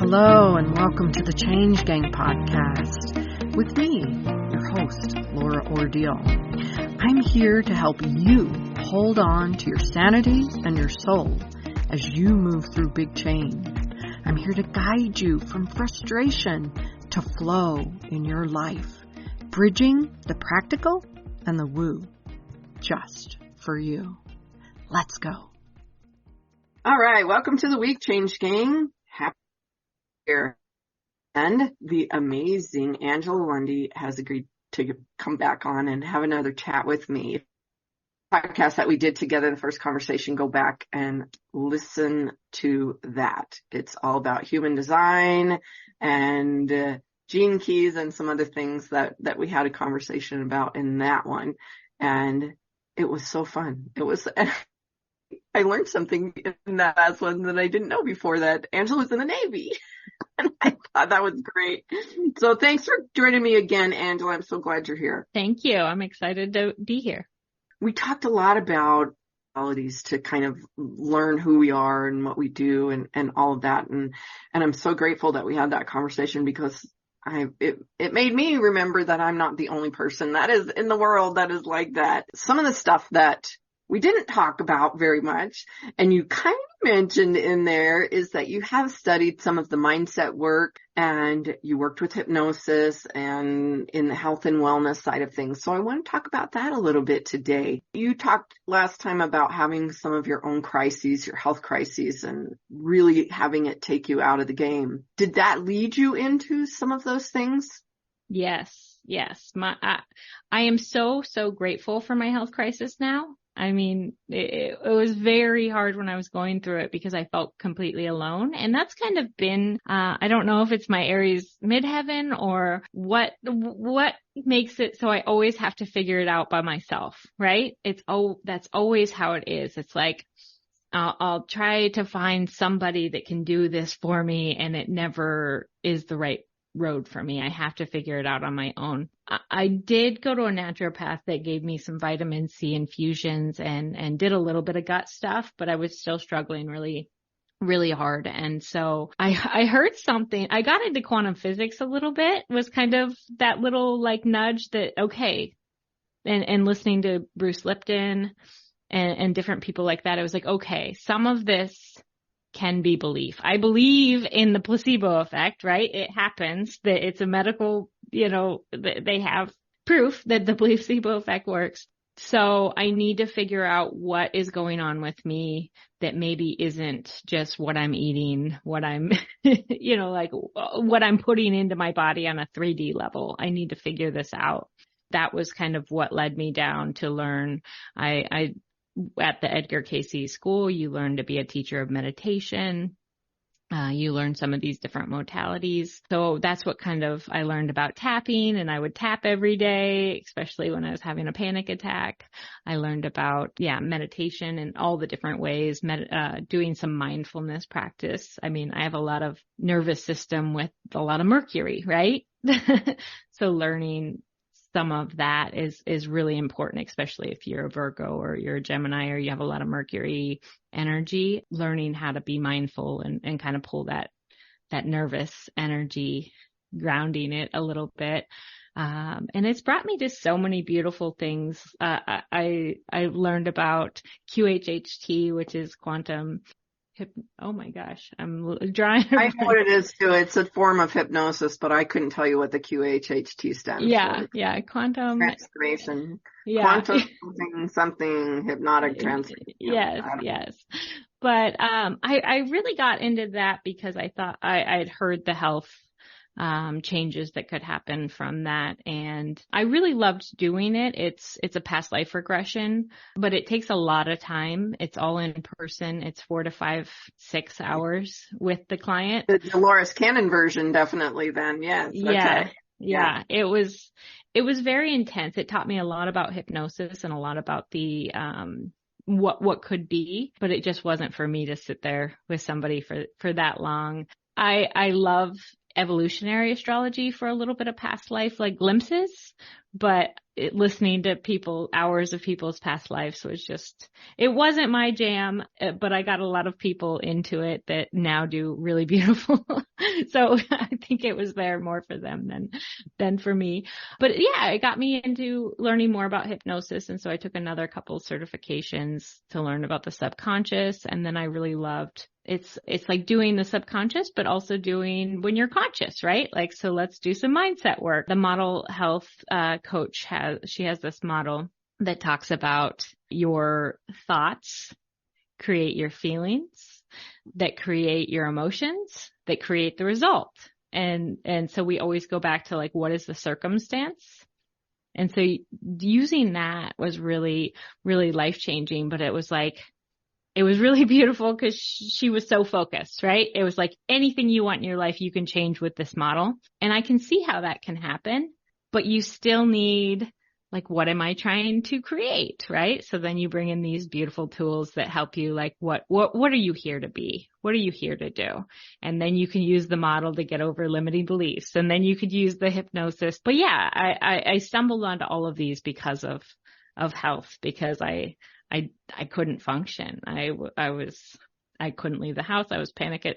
Hello and welcome to the Change Gang podcast with me, your host, Laura Ordile. I'm here to help you hold on to your sanity and your soul as you move through big change. I'm here to guide you from frustration to flow in your life, bridging the practical and the woo, just for you. Let's go. All right, welcome to the week, Change Gang. Happy here. And the amazing Angela Lundy has agreed to come back on and have another chat with me. Podcast that we did together, the first conversation, go back and listen to that. It's all about human design and gene keys and some other things that we had a conversation about in that one. And it was so fun. I learned something in that last one that I didn't know before, that Angela was in the Navy. And I thought that was great. So thanks for joining me again, Angela. I'm so glad you're here. Thank you. I'm excited to be here. We talked a lot about qualities to kind of learn who we are and what we do and all of that. And I'm so grateful that we had that conversation, because it made me remember that I'm not the only person that is in the world that is like that. Some of the stuff that we didn't talk about very much, and you kind of mentioned in there, is that you have studied some of the mindset work and you worked with hypnosis and in the health and wellness side of things. So I want to talk about that a little bit today. You talked last time about having some of your own crises, your health crises, and really having it take you out of the game. Did that lead you into some of those things? Yes. I am so grateful for my health crisis now. I mean, it was very hard when I was going through it because I felt completely alone. And that's kind of been, I don't know if it's my Aries midheaven or what makes it so I always have to figure it out by myself, right? That's always how it is. It's like, I'll try to find somebody that can do this for me, and it never is the right road for me. I have to figure it out on my own. I did go to a naturopath that gave me some vitamin C infusions and did a little bit of gut stuff, but I was still struggling really, really hard. And so I heard something. I got into quantum physics a little bit, was kind of that little like nudge that, okay. And listening to Bruce Lipton and different people like that, I was like, okay, some of this can be belief. I believe in the placebo effect, right? It happens that it's a medical, they have proof that the placebo effect works. So I need to figure out what is going on with me that maybe isn't just what I'm eating, what I'm, like what I'm putting into my body on a 3D level. I need to figure this out. That was kind of what led me down to learn. I at the Edgar Cayce School, you learn to be a teacher of meditation. You learn some of these different modalities. So that's what kind of I learned about tapping, and I would tap every day, especially when I was having a panic attack. I learned about, meditation and all the different ways, doing some mindfulness practice. I mean, I have a lot of nervous system with a lot of Mercury, right? So learning some of that is really important, especially if you're a Virgo or you're a Gemini or you have a lot of Mercury energy. Learning how to be mindful and kind of pull that nervous energy, grounding it a little bit. And it's brought me to so many beautiful things. I learned about QHHT, which is quantum. Oh my gosh, I'm drawing. I know what it is too. It's a form of hypnosis, but I couldn't tell you what the QHHT stands for. Yeah, quantum transformation. Yeah. Quantum something hypnotic transformation. Yes. But I really got into that because I thought I had heard the health changes that could happen from that. And I really loved doing it. It's a past life regression, but it takes a lot of time. It's all in person. It's 4 to 5, 6 hours with the client. The Dolores Cannon version, definitely then. Yes. Okay. Yeah. It was very intense. It taught me a lot about hypnosis and a lot about the, what could be, but it just wasn't for me to sit there with somebody for that long. I love evolutionary astrology for a little bit of past life, like glimpses, but listening to hours of people's past lives was just, it wasn't my jam, but I got a lot of people into it that now do really beautiful. So I think it was there more for them than for me. But yeah, it got me into learning more about hypnosis. And so I took another couple certifications to learn about the subconscious. And then I really loved it's like doing the subconscious, but also doing when you're conscious, right? Like, so let's do some mindset work. The model health coach has this model that talks about your thoughts create your feelings, that create your emotions, that create the result. And so we always go back to like, what is the circumstance? And so using that was really, really life-changing, but it was really beautiful because she was so focused, right? It was like anything you want in your life, you can change with this model. And I can see how that can happen, but you still need, like, what am I trying to create, right? So then you bring in these beautiful tools that help you, like, what are you here to be? What are you here to do? And then you can use the model to get over limiting beliefs. And then you could use the hypnosis. But yeah, I stumbled onto all of these because of health, because I couldn't function. I couldn't leave the house. I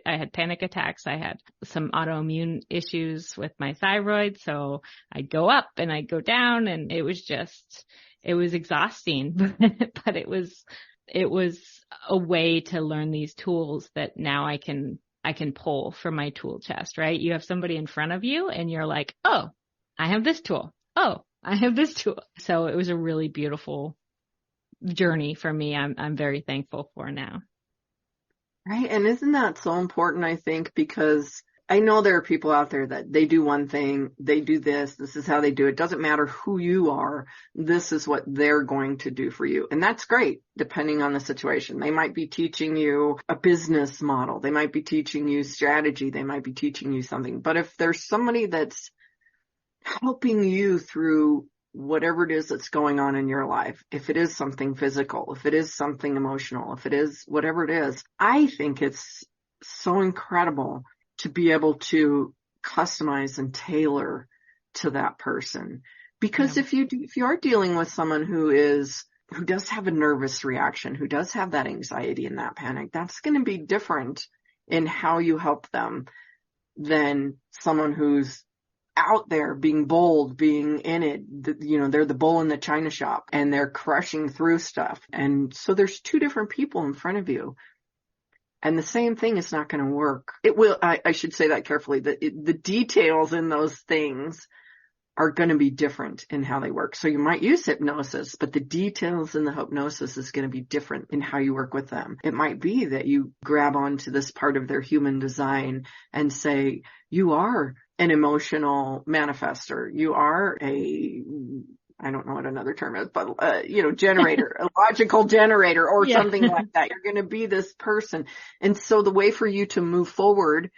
had panic attacks. I had some autoimmune issues with my thyroid. So I'd go up and I'd go down, and it was exhausting, but it was a way to learn these tools that now I can pull from my tool chest, right? You have somebody in front of you and you're like, oh, I have this tool. Oh, I have this tool. So it was a really beautiful journey for me. I'm very thankful for now. Right. And isn't that so important, I think, because I know there are people out there that they do one thing, they do this is how they do it. Doesn't matter who you are. This is what they're going to do for you. And that's great, depending on the situation. They might be teaching you a business model. They might be teaching you strategy. They might be teaching you something. But if there's somebody that's helping you through whatever it is that's going on in your life, if it is something physical, if it is something emotional, if it is whatever it is, I think it's so incredible to be able to customize and tailor to that person. Because if you are dealing with someone who does have a nervous reaction, who does have that anxiety and that panic, that's going to be different in how you help them than someone who's out there being bold, being in it. They're the bull in the china shop and they're crushing through stuff. And so there's two different people in front of you. And the same thing is not going to work. It will, I should say that carefully, the details in those things are going to be different in how they work. So you might use hypnosis, but the details in the hypnosis is going to be different in how you work with them. It might be that you grab onto this part of their human design and say, you are an emotional manifester. You are I don't know what another term is, but, generator, a logical generator or something like that. You're going to be this person. And so the way for you to move forward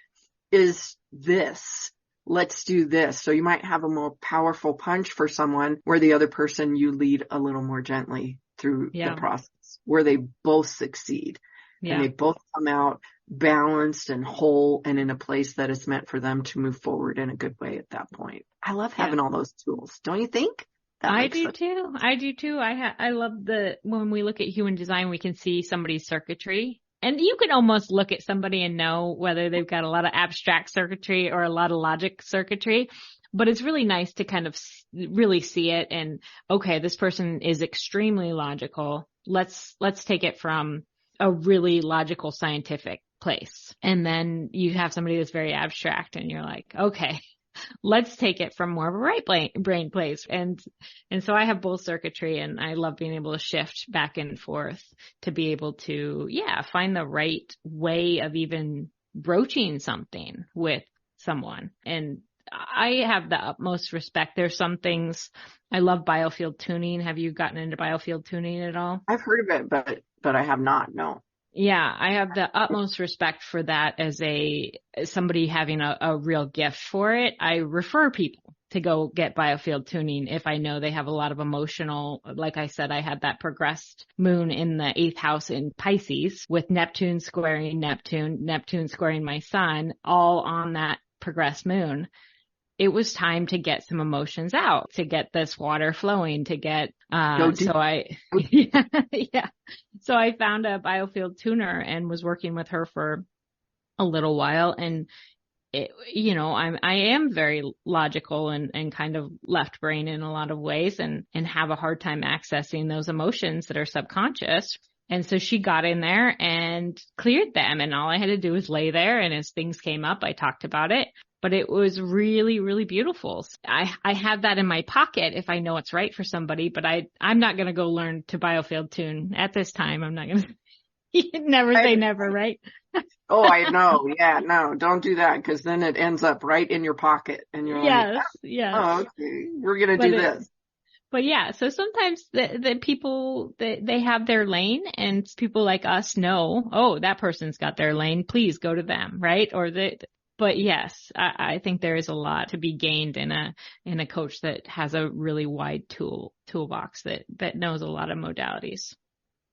is this. Let's do this. So you might have a more powerful punch for someone where the other person you lead a little more gently through the process where they both succeed and they both come out balanced and whole and in a place that is meant for them to move forward in a good way at that point. I love having all those tools. Don't you think? I do too. I love when we look at human design, we can see somebody's circuitry. And you can almost look at somebody and know whether they've got a lot of abstract circuitry or a lot of logic circuitry. But it's really nice to kind of really see it and, okay, this person is extremely logical. Let's take it from a really logical scientific place. And then you have somebody that's very abstract and you're like, okay, let's take it from more of a right brain place. And so I have both circuitry and I love being able to shift back and forth to be able to, find the right way of even broaching something with someone. And I have the utmost respect. There's some things I love biofield tuning. Have you gotten into biofield tuning at all? I've heard of it, but I have not, no. Yeah, I have the utmost respect for that as somebody having a real gift for it. I refer people to go get biofield tuning if I know they have a lot of emotional, like I said, I had that progressed moon in the 8th house in Pisces with Neptune squaring Neptune squaring my sun, all on that progressed moon, it was time to get some emotions out, to get this water flowing, to get, so I found a biofield tuner and was working with her for a little while. And I am very logical and kind of left brain in a lot of ways and have a hard time accessing those emotions that are subconscious. And so she got in there and cleared them. And all I had to do was lay there. And as things came up, I talked about it. But it was really, really beautiful. I have that in my pocket if I know it's right for somebody, but I'm not going to go learn to biofield tune at this time. I'm not going to never say never, right? Oh, I know. Yeah, no, don't do that, because then it ends up right in your pocket and you're like, oh, okay, we're going to do this. But yeah, so sometimes the people, they have their lane, and people like us know, oh, that person's got their lane. Please go to them, right? But yes, I think there is a lot to be gained in a coach that has a really wide toolbox that knows a lot of modalities.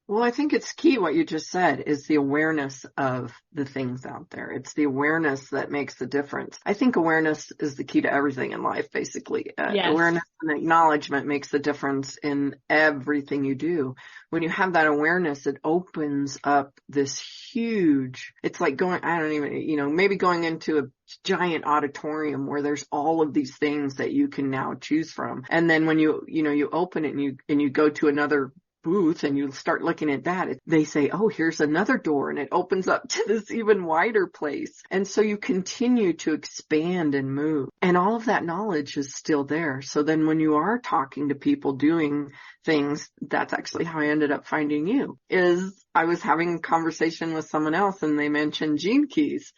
Well, I think it's key what you just said is the awareness of the things out there. It's the awareness that makes the difference. I think awareness is the key to everything in life, basically. Yes. Awareness and acknowledgement makes the difference in everything you do. When you have that awareness, it opens up this huge, it's like going, I don't even, maybe going into a giant auditorium where there's all of these things that you can now choose from. And then when you open it and you go to another booth and you start looking at that, they say, oh, here's another door, and it opens up to this even wider place. And so you continue to expand and move, and all of that knowledge is still there. So then when you are talking to people doing things, that's actually how I ended up finding you. Is I was having a conversation with someone else and they mentioned gene keys.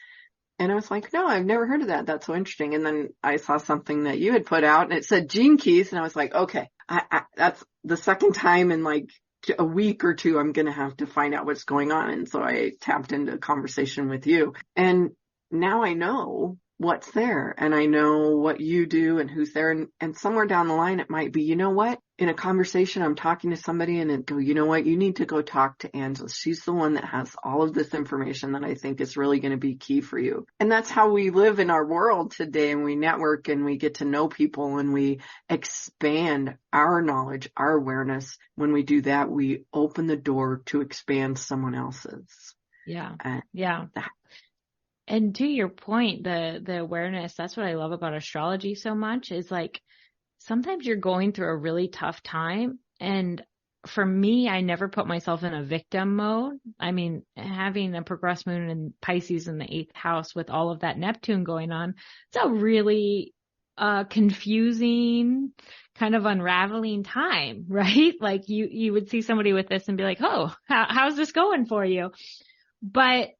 And I was like, no, I've never heard of that. That's so interesting. And then I saw something that you had put out and it said gene keys. And I was like, okay, that's the second time in like a week or two, I'm going to have to find out what's going on. And so I tapped into a conversation with you. And now I know what's there, and I know what you do and who's there. And somewhere down the line, it might be, you know what? In a conversation, I'm talking to somebody and it go, you know what? You need to go talk to Angela. She's the one that has all of this information that I think is really going to be key for you. And that's how we live in our world today. And we network and we get to know people and we expand our knowledge, our awareness. When we do that, we open the door to expand someone else's. Yeah. And to your point, the awareness, that's what I love about astrology so much, is like sometimes you're going through a really tough time. And for me, I never put myself in a victim mode. I mean, having a progressed moon in Pisces in the 8th house with all of that Neptune going on, it's a really confusing, kind of unraveling time, right? Like you would see somebody with this and be like, oh, how's this going for you? But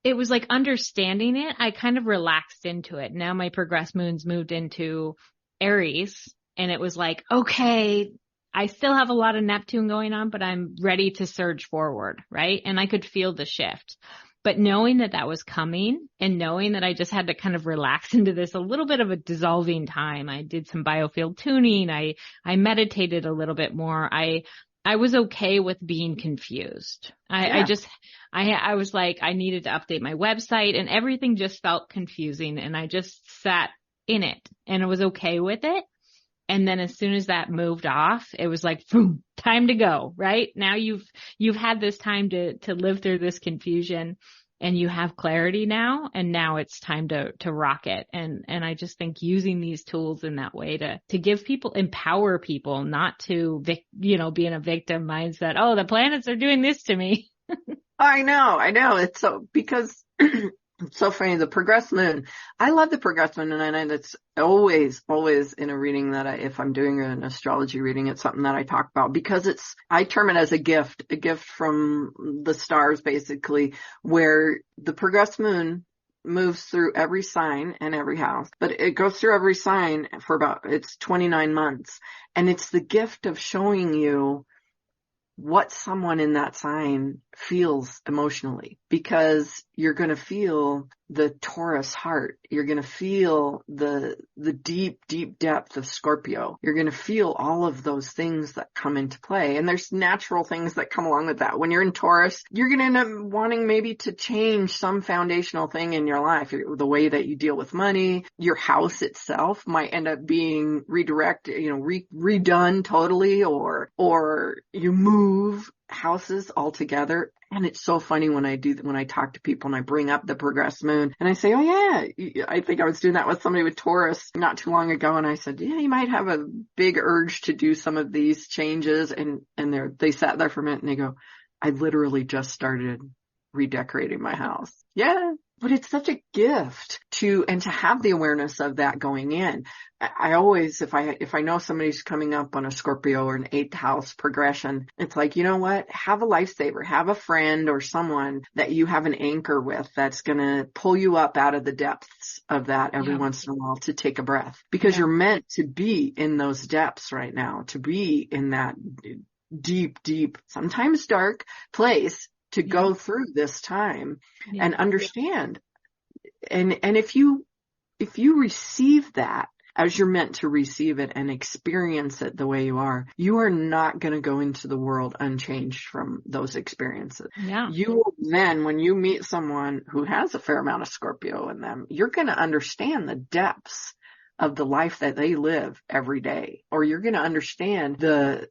it was like understanding it. I kind of relaxed into it. Now my progressed moon's moved into Aries, and it was like, okay, I still have a lot of Neptune going on, but I'm ready to surge forward, right? And I could feel the shift. But knowing that was coming and knowing that I just had to kind of relax into this a little bit of a dissolving time. I did some biofield tuning. I meditated a little bit more. I was okay with being confused. I was like, I needed to update my website and everything just felt confusing, and I just sat in it and I was okay with it. And then as soon as that moved off, it was like, boom, time to go, right? Now you've had this time to live through this confusion, and you have clarity now, and now it's time to rock it. And I just think using these tools in that way to give people, empower people, not to, be in a victim mindset. Oh, the planets are doing this to me. I know. It's so, because it's so funny. The progressed moon, I love the progressed moon, and it's always in a reading that if I'm doing an astrology reading, it's something that I talk about, because I term it as a gift from the stars, basically, where the progressed moon moves through every sign and every house, but it goes through every sign for it's 29 months. And it's the gift of showing you what someone in that sign feels emotionally, because you're going to feel the Taurus heart. You're going to feel the deep, deep depth of Scorpio. You're going to feel all of those things that come into play. And there's natural things that come along with that. When you're in Taurus, you're going to end up wanting maybe to change some foundational thing in your life. The way that you deal with money, your house itself might end up being redirected, redone totally, or you move houses altogether. And it's so funny when I talk to people and I bring up the progressed moon and I say, oh yeah, I think I was doing that with somebody with Taurus not too long ago. And I said, yeah, you might have a big urge to do some of these changes. And they sat there for a minute and they go, I literally just started redecorating my house. Yeah. But it's such a gift to have the awareness of that going in. I always, if I know somebody's coming up on a Scorpio or an 8th house progression, it's like, you know what? Have a lifesaver, have a friend or someone that you have an anchor with that's going to pull you up out of the depths of that every once in a while to take a breath, because you're meant to be in those depths right now, to be in that deep, deep, sometimes dark place to go through this time and understand. And if you receive that as you're meant to receive it and experience it the way you are not going to go into the world unchanged from those experiences. Yeah. You will then, when you meet someone who has a fair amount of Scorpio in them, you're going to understand the depths of the life that they live every day, or you're going to understand the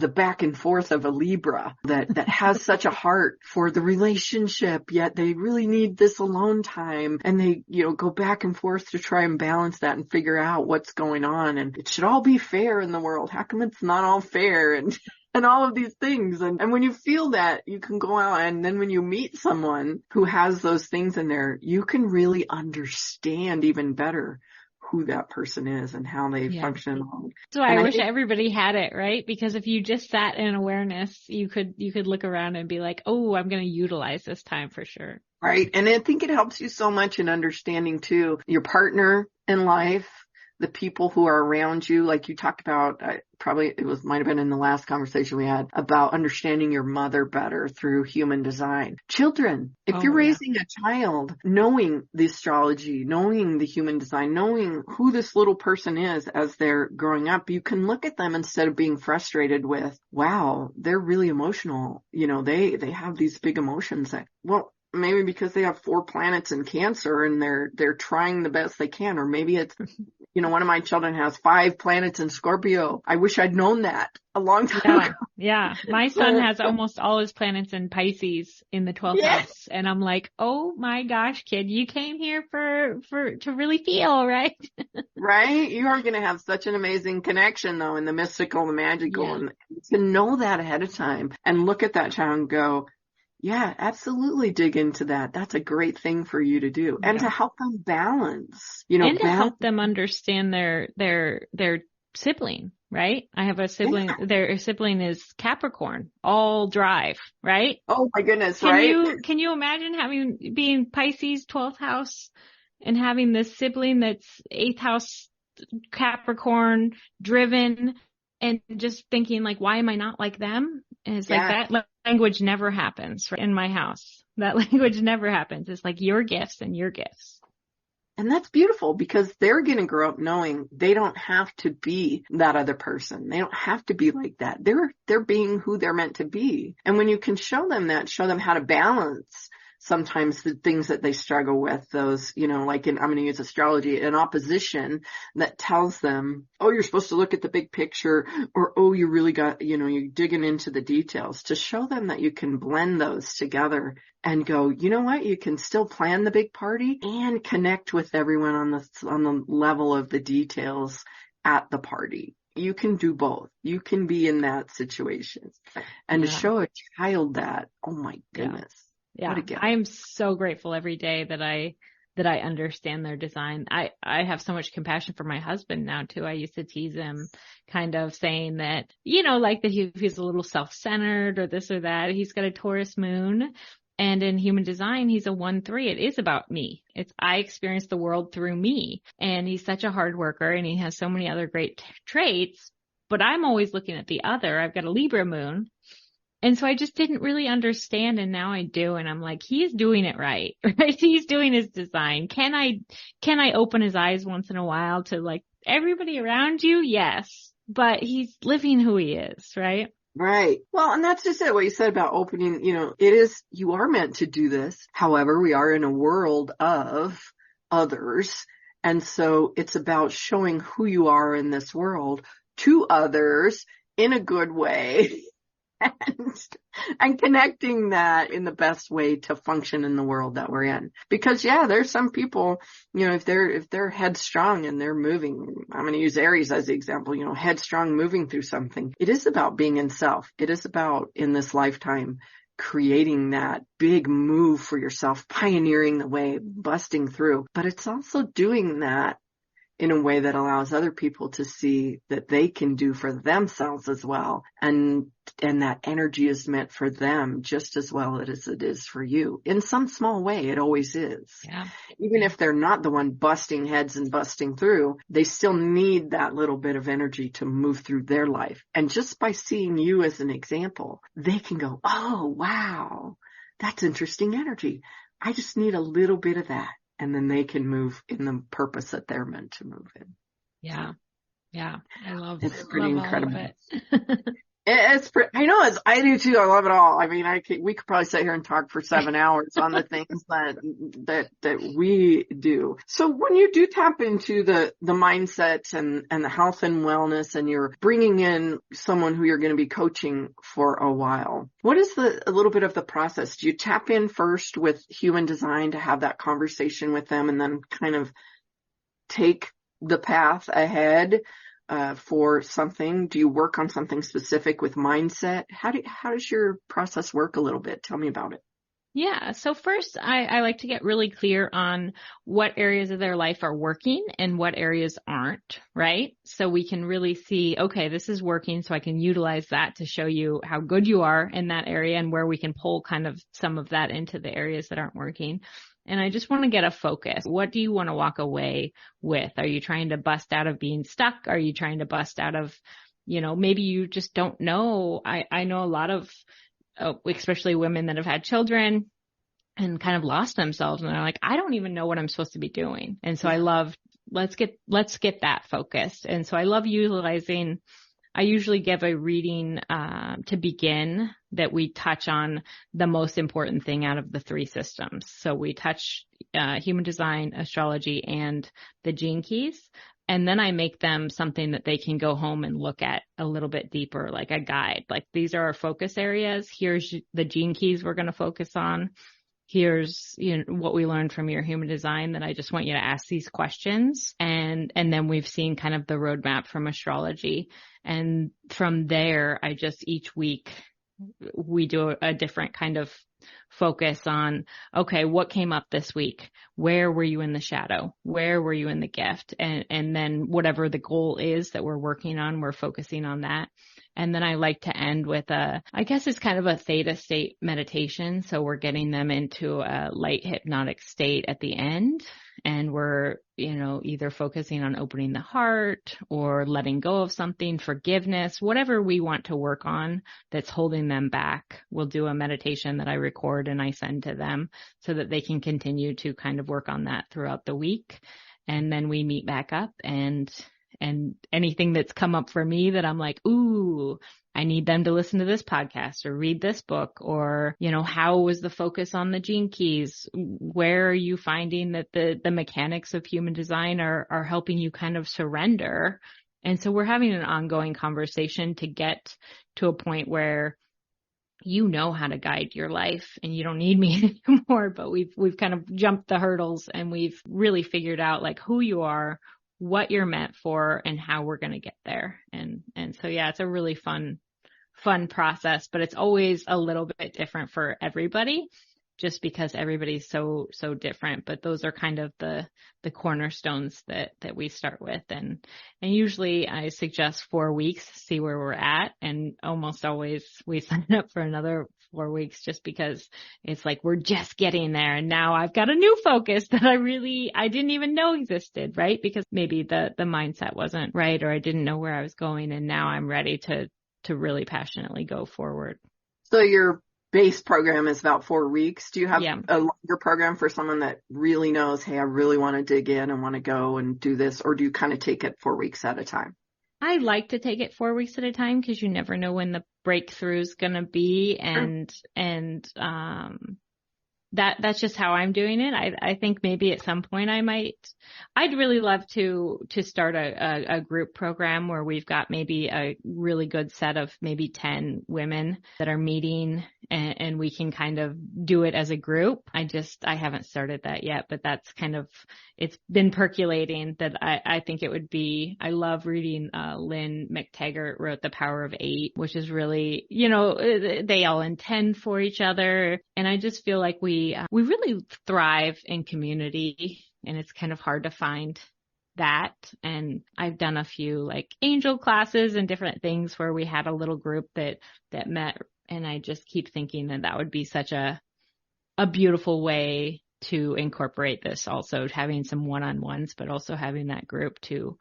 back and forth of a Libra that has such a heart for the relationship, yet they really need this alone time. And they, go back and forth to try and balance that and figure out what's going on. And it should all be fair in the world. How come it's not all fair? And all of these things. And when you feel that, you can go out, and then when you meet someone who has those things in there, you can really understand even better who that person is and how they function. So I wish everybody had it, right? Because if you just sat in awareness, you could look around and be like, oh, I'm going to utilize this time for sure. Right. And I think it helps you so much in understanding too, your partner in life, the people who are around you, like you talked about, might have been in the last conversation we had about understanding your mother better through human design. Children, if you're raising a child, knowing the astrology, knowing the human design, knowing who this little person is as they're growing up, you can look at them instead of being frustrated with, wow, they're really emotional. They have these big emotions maybe because they have 4 planets in Cancer and they're trying the best they can. Or maybe it's, one of my children has 5 planets in Scorpio. I wish I'd known that a long time ago. Yeah. My son has almost all his planets in Pisces in the 12th house. And I'm like, oh my gosh, kid, you came here to really feel, right? Right. You are going to have such an amazing connection though in the mystical, the magical, and to know that ahead of time and look at that child and go, yeah, absolutely dig into that. That's a great thing for you to do. And to help them balance, and to help them understand their sibling, right? I have a sibling, their sibling is Capricorn, all drive, right? Oh my goodness, Can you imagine being Pisces 12th house and having this sibling that's 8th house Capricorn driven and just thinking like, why am I not like them? And it's like that language never happens in my house. That language never happens. It's like your gifts and your gifts. And that's beautiful because they're going to grow up knowing they don't have to be that other person. They don't have to be like that. They're being who they're meant to be. And when you can show them that, show them how to balance sometimes the things that they struggle with, those, like I'm going to use astrology, an opposition that tells them, oh, you're supposed to look at the big picture, or, oh, you really got, you're digging into the details, to show them that you can blend those together and go, you know what, you can still plan the big party and connect with everyone on the level of the details at the party. You can do both. You can be in that situation. And to show a child that, oh my goodness. Yeah, I am so grateful every day that I understand their design. I have so much compassion for my husband now too. I used to tease him kind of saying that, like that he's a little self-centered or this or that. He's got a Taurus moon, and in human design, he's a 1-3. It is about me. I experience the world through me, and he's such a hard worker and he has so many other great traits, but I'm always looking at the other. I've got a Libra moon. And so I just didn't really understand. And now I do. And I'm like, he is doing it right, right? He's doing his design. Can I open his eyes once in a while to like everybody around you? Yes. But he's living who he is, right? Right. Well, and that's just it. What you said about opening, it is, you are meant to do this. However, we are in a world of others. And so it's about showing who you are in this world to others in a good way and connecting that in the best way to function in the world that we're in. Because there's some people, if they're headstrong and they're moving, I'm going to use Aries as the example, headstrong moving through something. It is about being in self. It is about in this lifetime creating that big move for yourself, pioneering the way, busting through. But it's also doing that in a way that allows other people to see that they can do for themselves as well. And that energy is meant for them just as well as it is for you. In some small way, it always is. Yeah. Even if they're not the one busting heads and busting through, they still need that little bit of energy to move through their life. And just by seeing you as an example, they can go, oh, wow, that's interesting energy. I just need a little bit of that. And then they can move in the purpose that they're meant to move in. Yeah. Yeah. I love it's pretty incredible. All of it. I do too. I love it all. I mean, we could probably sit here and talk for 7 hours on the things that we do. So when you do tap into the mindset and the health and wellness, and you're bringing in someone who you're going to be coaching for a while, what is a little bit of the process? Do you tap in first with human design to have that conversation with them and then kind of take the path ahead for something? Do you work on something specific with mindset? How does your process work a little bit? Tell me about it. Yeah. So first, I like to get really clear on what areas of their life are working and what areas aren't, right? So we can really see, okay, this is working, so I can utilize that to show you how good you are in that area and where we can pull kind of some of that into the areas that aren't working. And I just want to get a focus. What do you want to walk away with? Are you trying to bust out of being stuck? Are you trying to bust out of, maybe you just don't know. I know a lot of, especially women that have had children and kind of lost themselves. And they're like, I don't even know what I'm supposed to be doing. And so I love, let's get that focused. And so I love utilizing, I usually give a reading to begin that we touch on the most important thing out of the 3 systems. So we touch human design, astrology, and the gene keys. And then I make them something that they can go home and look at a little bit deeper, like a guide. Like, these are our focus areas. Here's the gene keys we're going to focus on. Here's, what we learned from your human design, that I just want you to ask these questions. And then we've seen kind of the roadmap from astrology. And from there, each week we do a different kind of focus on, okay, what came up this week? Where were you in the shadow? Where were you in the gift? And then whatever the goal is that we're working on, we're focusing on that. And then I like to end with I guess it's kind of a theta state meditation. So we're getting them into a light hypnotic state at the end. And we're, either focusing on opening the heart or letting go of something, forgiveness, whatever we want to work on that's holding them back. We'll do a meditation that I record and I send to them so that they can continue to kind of work on that throughout the week. And then we meet back up, and anything that's come up for me that I'm like, ooh, I need them to listen to this podcast or read this book, or, how was the focus on the gene keys? Where are you finding that the mechanics of human design are helping you kind of surrender? And so we're having an ongoing conversation to get to a point where you know how to guide your life and you don't need me anymore, but we've kind of jumped the hurdles and we've really figured out like who you are, what you're meant for, and how we're going to get there. And so, it's a really fun process, but it's always a little bit different for everybody just because everybody's so different. But those are kind of the cornerstones that we start with. And usually I suggest 4 weeks, see where we're at. And almost always we sign up for another 4 weeks just because it's like, we're just getting there. And now I've got a new focus that I didn't even know existed, right? Because maybe the mindset wasn't right, or I didn't know where I was going. And now I'm ready to really passionately go forward. So your base program is about 4 weeks. Do you have Yeah. a longer program for someone that really knows, hey, I really want to dig in and want to go and do this? Or do you kind of take it 4 weeks at a time? I like to take it 4 weeks at a time because you never know when the breakthrough is going to be. That's just how I'm doing it. I think maybe at some point I'd really love to start a group program where we've got maybe a really good set of maybe 10 women that are meeting and we can kind of do it as a group. I haven't started that yet, but that's kind of, it's been percolating that I think it would be, I love reading, Lynn McTaggart wrote The Power of Eight, which is really, they all intend for each other. And I just feel like we really thrive in community, and it's kind of hard to find that. And I've done a few like angel classes and different things where we had a little group that met, and I just keep thinking that would be such a beautiful way to incorporate this, also having some one-on-ones, but also having that group to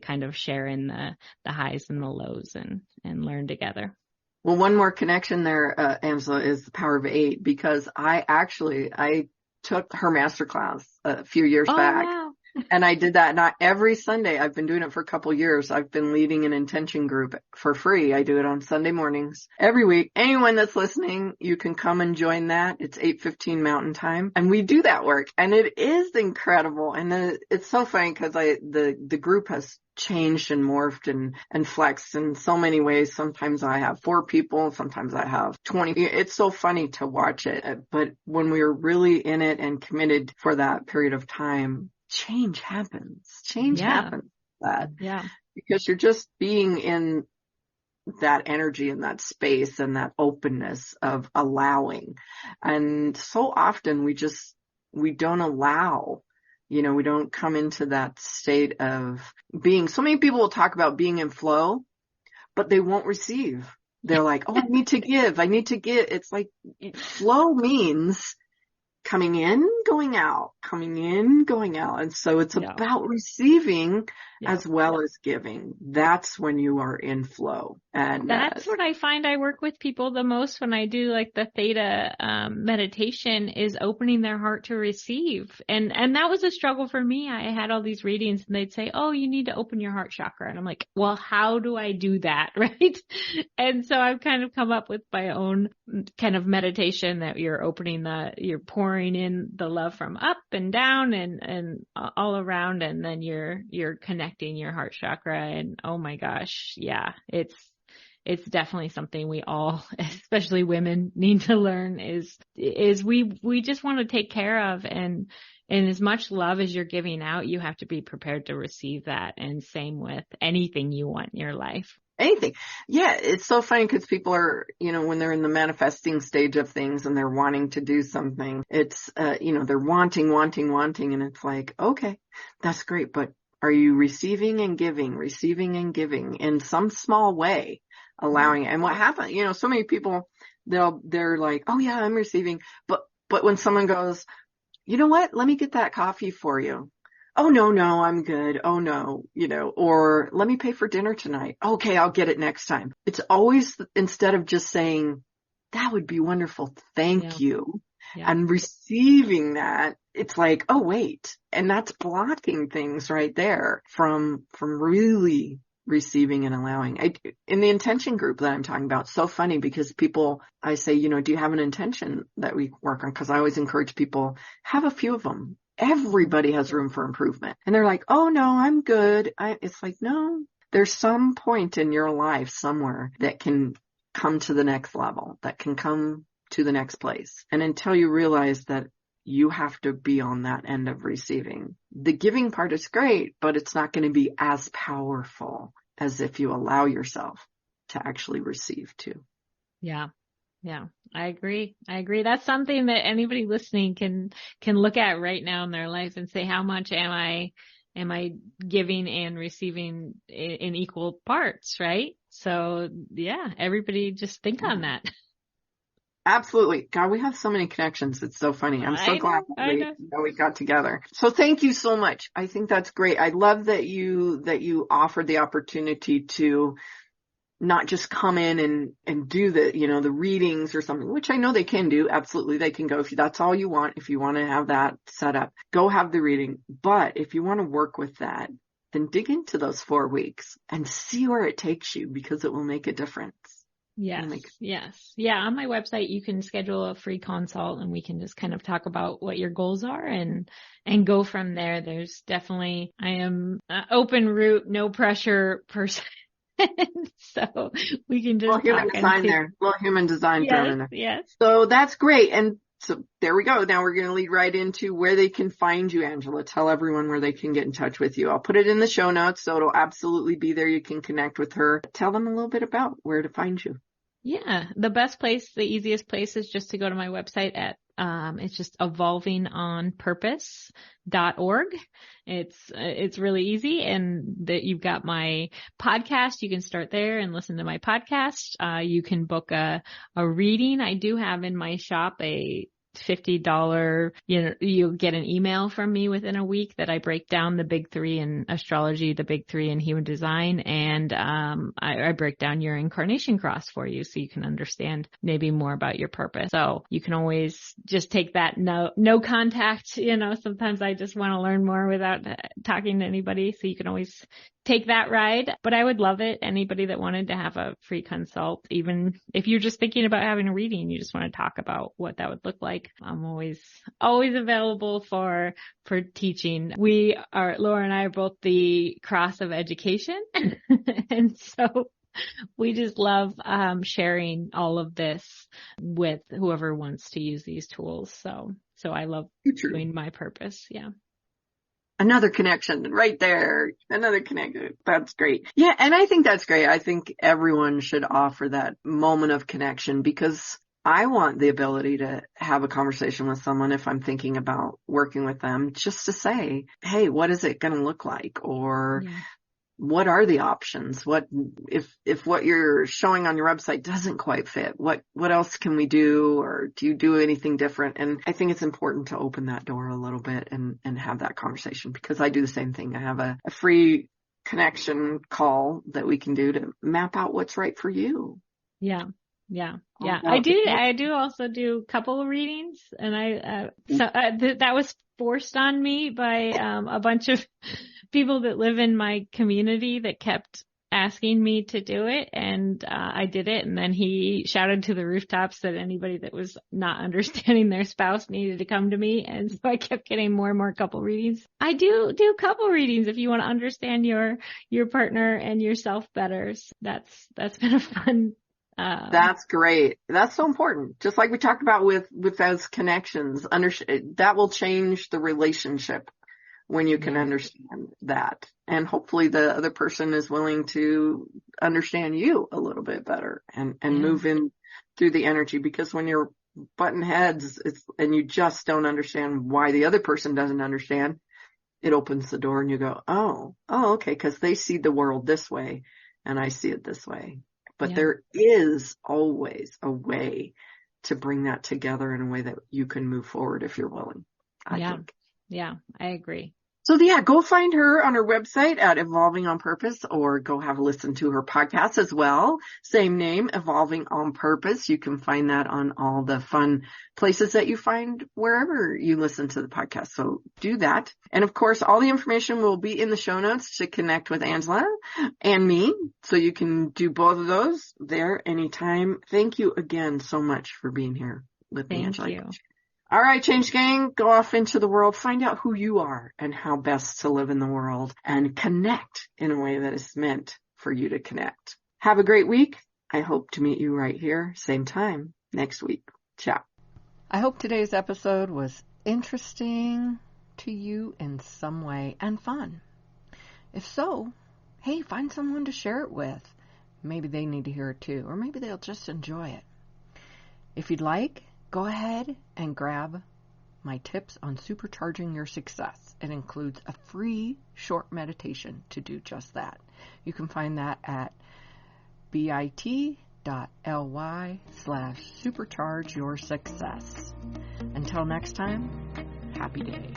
kind of share in the highs and the lows and learn together. Well, one more connection there, Angela, is The Power of Eight, because I took her masterclass a few years back. Wow. And I did that not every Sunday. I've been doing it for a couple of years. I've been leading an intention group for free. I do it on Sunday mornings every week. Anyone that's listening, you can come and join that. It's 8:15 Mountain Time. And we do that work. And it is incredible. And it's so funny because the group has changed and morphed and flexed in so many ways. Sometimes I have 4 people. Sometimes I have 20. It's so funny to watch it. But when we were really in it and committed for that period of time, change happens. Change happens. Because you're just being in that energy and that space and that openness of allowing. And so often we don't allow, we don't come into that state of being. So many people will talk about being in flow, but they won't receive. They're like, oh, I need to give. It's like flow means coming in, going out, coming in, going out. And so it's about receiving as well as giving. That's when you are in flow. And that's what I find I work with people the most when I do like the theta meditation, is opening their heart to receive. And that was a struggle for me. I had all these readings and they'd say, oh, you need to open your heart chakra. And I'm like, well, how do I do that? Right. And so I've kind of come up with my own kind of meditation that you're pouring in the love from up and down and all around. And then you're connecting your heart chakra. And oh my gosh. Yeah, it's definitely something we all, especially women, need to learn is we just want to take care of, and as much love as you're giving out, you have to be prepared to receive that. And same with anything you want in your life. Anything. Yeah. It's so funny because people are, when they're in the manifesting stage of things and they're wanting to do something, it's, they're wanting. And it's like, okay, that's great. But are you receiving and giving in some small way, allowing it? And what happened, so many people, they're like, oh yeah, I'm receiving. But when someone goes, you know what, let me get that coffee for you. Oh, no, I'm good. Oh no, or let me pay for dinner tonight. Okay, I'll get it next time. It's always, instead of just saying, that would be wonderful, thank you, and receiving that, it's like, oh wait, and that's blocking things right there from really receiving and allowing. In the intention group that I'm talking about, so funny because people, I say, do you have an intention that we work on? Because I always encourage people, have a few of them. Everybody has room for improvement. And they're like, oh no, I'm good. It's like, no, there's some point in your life somewhere that can come to the next level, that can come to the next place. And until you realize that you have to be on that end of receiving, the giving part is great, but it's not going to be as powerful as if you allow yourself to actually receive too. Yeah. Yeah, I agree. That's something that anybody listening can look at right now in their life and say, how much am I giving and receiving in equal parts, right? So yeah, everybody just think on that. Absolutely. God, we have so many connections. It's so funny. I'm so glad that we got together. So thank you so much. I think that's great. I love that you offered the opportunity to not just come in and do the readings or something, which I know they can do. Absolutely. They can go if that's all you want. If you want to have that set up, go have the reading. But if you want to work with that, then dig into those 4 weeks and see where it takes you, because it will make a difference. Yes. Yes. Yeah. On my website, you can schedule a free consult and we can just kind of talk about what your goals are and go from there. There's definitely, I am an open route, no pressure person. So we can just human design there. Little human design thrown in there. Yes. So that's great. And so there we go. Now we're going to lead right into where they can find you, Angela. Tell everyone where they can get in touch with you. I'll put it in the show notes, so it'll absolutely be there. You can connect with her. Tell them a little bit about where to find you. Yeah. The best place, the easiest place is just to go to my website at, it's just evolvingonpurpose.org. It's really easy, and that you've got my podcast. You can start there and listen to my podcast. You can book a reading. I do have in my shop a $50, you'll get an email from me within a week that I break down the big 3 in astrology, the big 3 in human design. And, I break down your incarnation cross for you so you can understand maybe more about your purpose. So you can always just take that no contact, sometimes I just want to learn more without talking to anybody. So you can always take that ride, but I would love it. Anybody that wanted to have a free consult, even if you're just thinking about having a reading, you just want to talk about what that would look like. I'm always available for teaching. Laura and I are both the cross of education. And so we just love, sharing all of this with whoever wants to use these tools. So I love doing my purpose. Yeah. Another connection right there. Another connection. That's great. Yeah. And I think that's great. I think everyone should offer that moment of connection, because I want the ability to have a conversation with someone if I'm thinking about working with them, just to say, hey, what is it going to look like? Or what are the options? What if what you're showing on your website doesn't quite fit? What else can we do? Or do you do anything different? And I think it's important to open that door a little bit and have that conversation, because I do the same thing. I have a free connection call that we can do to map out what's right for you. Yeah. Yeah. Yeah. I do also do couple readings, and that was forced on me by, a bunch of people that live in my community that kept asking me to do it. And, I did it. And then he shouted to the rooftops that anybody that was not understanding their spouse needed to come to me. And so I kept getting more and more couple readings. I do couple readings if you want to understand your partner and yourself better. So that's been a fun. That's great. That's so important. Just like we talked about with those connections, that will change the relationship when you can understand that. And hopefully the other person is willing to understand you a little bit better and move in through the energy, because when you're butting heads, and you just don't understand why the other person doesn't understand, it opens the door and you go, oh, okay. 'Cause they see the world this way and I see it this way. But there is always a way to bring that together in a way that you can move forward if you're willing, I think. Yeah, I agree. So go find her on her website at Evolving on Purpose, or go have a listen to her podcast as well. Same name, Evolving on Purpose. You can find that on all the fun places that you find wherever you listen to the podcast. So do that. And of course, all the information will be in the show notes to connect with Angela and me. So you can do both of those there anytime. Thank you again so much for being here with me, Angela. Thank you. All right, Change Gang, go off into the world, find out who you are and how best to live in the world, and connect in a way that is meant for you to connect. Have a great week. I hope to meet you right here, same time next week. Ciao. I hope today's episode was interesting to you in some way and fun. If so, hey, find someone to share it with. Maybe they need to hear it too, or maybe they'll just enjoy it. If you'd like, go ahead and grab my tips on supercharging your success. It includes a free short meditation to do just that. You can find that at bit.ly/superchargeyoursuccess. Until next time, happy day.